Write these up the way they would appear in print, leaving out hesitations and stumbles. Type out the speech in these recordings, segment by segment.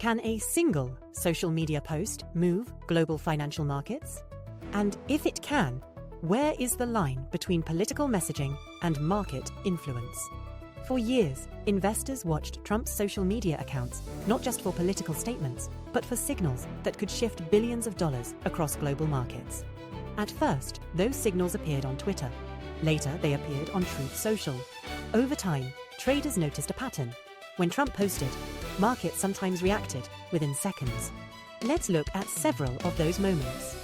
Can a single social media post move global financial markets? And if it can, where is the line between political messaging and market influence? For years, investors watched Trump's social media accounts not just for political statements, but for signals that could shift billions of dollars across global markets. At first, those signals appeared on Twitter. Later, they appeared on Truth Social. Over time, traders noticed a pattern. When Trump posted, markets sometimes reacted within seconds. Let's look at several of those moments.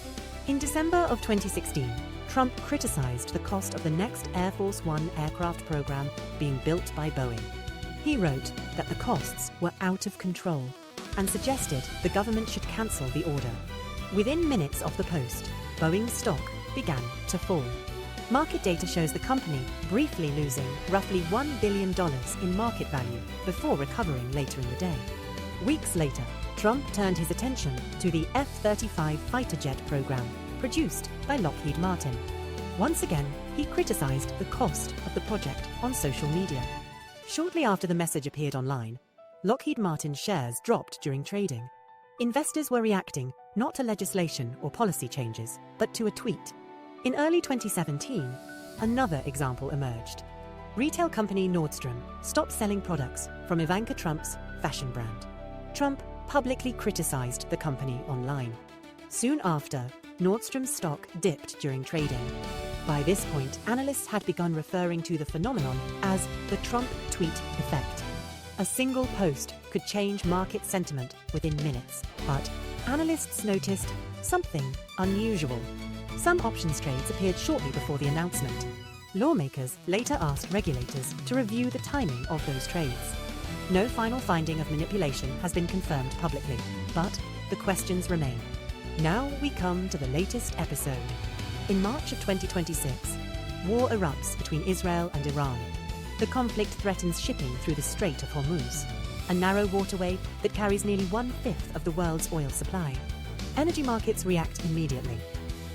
In December of 2016, Trump criticized the cost of the next Air Force One aircraft program being built by Boeing. He wrote that the costs were out of control and suggested the government should cancel the order. Within minutes of the post, Boeing's stock began to fall. Market data shows the company briefly losing roughly $1 billion in market value before recovering later in the day. Weeks later, Trump turned his attention to the F-35 fighter jet program produced by Lockheed Martin. Once again, he criticized the cost of the project on social media. Shortly after the message appeared online, Lockheed Martin shares dropped during trading. Investors were reacting not to legislation or policy changes, but to a tweet. In early 2017, another example emerged. Retail company Nordstrom stopped selling products from Ivanka Trump's fashion brand. Trump publicly criticized the company online. Soon after, Nordstrom's stock dipped during trading. By this point, analysts had begun referring to the phenomenon as the Trump tweet effect. A single post could change market sentiment within minutes, but analysts noticed something unusual. Some options trades appeared shortly before the announcement. Lawmakers later asked regulators to review the timing of those trades. No final finding of manipulation has been confirmed publicly, but the questions remain. Now we come to the latest episode. In March of 2026, war erupts between Israel and Iran. The conflict threatens shipping through the Strait of Hormuz, a narrow waterway that carries nearly 1/5 of the world's oil supply. Energy markets react immediately.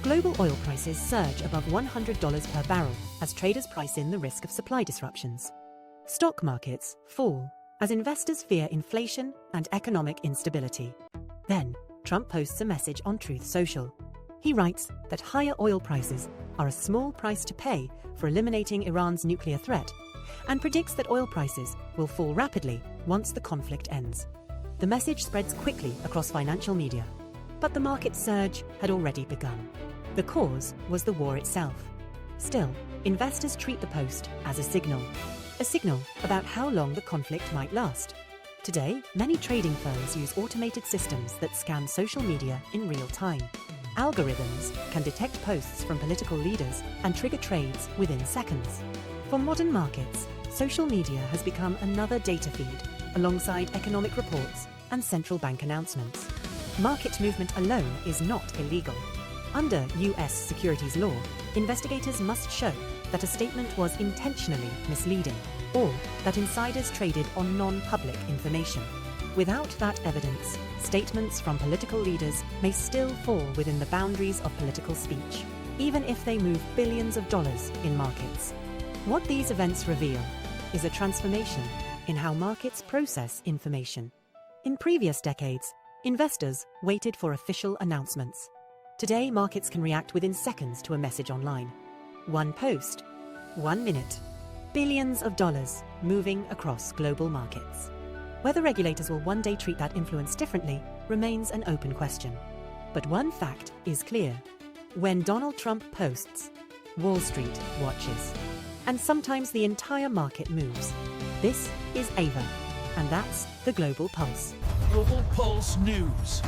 Global oil prices surge above $100 per barrel as traders price in the risk of supply disruptions. Stock markets fall as investors fear inflation and economic instability. Then, Trump posts a message on Truth Social. He writes that higher oil prices are a small price to pay for eliminating Iran's nuclear threat, and predicts that oil prices will fall rapidly once the conflict ends. The message spreads quickly across financial media, but the market surge had already begun. The cause was the war itself. Still, investors treat the post as a signal about how long the conflict might last. Today, many trading firms use automated systems that scan social media in real time. Algorithms can detect posts from political leaders and trigger trades within seconds. For modern markets, social media has become another data feed alongside economic reports and central bank announcements. Market movement alone is not illegal. Under US securities law, investigators must show that a statement was intentionally misleading or that insiders traded on non-public information. Without that evidence, statements from political leaders may still fall within the boundaries of political speech, even if they move billions of dollars in markets. What these events reveal is a transformation in how markets process information. In previous decades, investors waited for official announcements. Today, markets can react within seconds to a message online. One post, 1 minute, billions of dollars moving across global markets. Whether regulators will one day treat that influence differently remains an open question. But one fact is clear. When Donald Trump posts, Wall Street watches. And sometimes the entire market moves. This is Ava, and that's the Global Pulse. Global Pulse News.